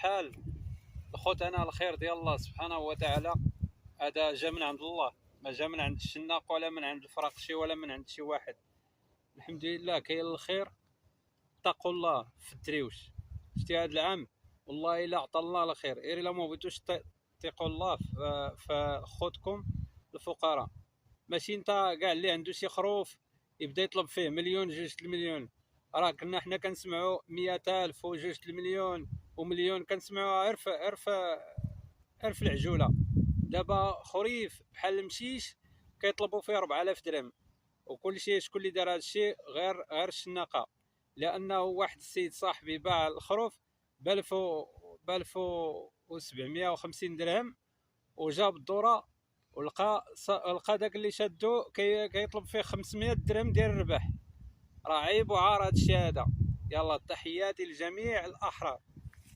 الحال الخوت، انا الخير ديال الله سبحانه وتعالى هذا جا من عند الله، ما جا من عند الشناق ولا من عند الفراقشي ولا من عند شي واحد. الحمد لله كاين الخير. اتقوا الله في الدريوش. شتي هذا العام والله الا عطى الله الخير، غير الا ما بغيتوش تتقوا الله في خوتكم الفقراء. ماشي انت كاع اللي عنده شي خروف يبدا يطلب فيه مليون جوج المليون. راه كنا حنا كنسمعوا 100,000 وجوج المليون ومليون، كنسمعوها غير في العجوله. دابا خريف بحال المشيش كيطلبوا فيه 4000 درهم. وكل شيء شكون اللي دار هذا الشيء؟ غير الشناقه. لانه واحد السيد صاحبي باع الخروف ب 1750 درهم وجاب الدوره، لقى داك اللي شادو كيطلب فيه 500 درهم ديال الربح. راه عيب وعار هذا الشيء هذا. يلا تحياتي لجميع الاحرار.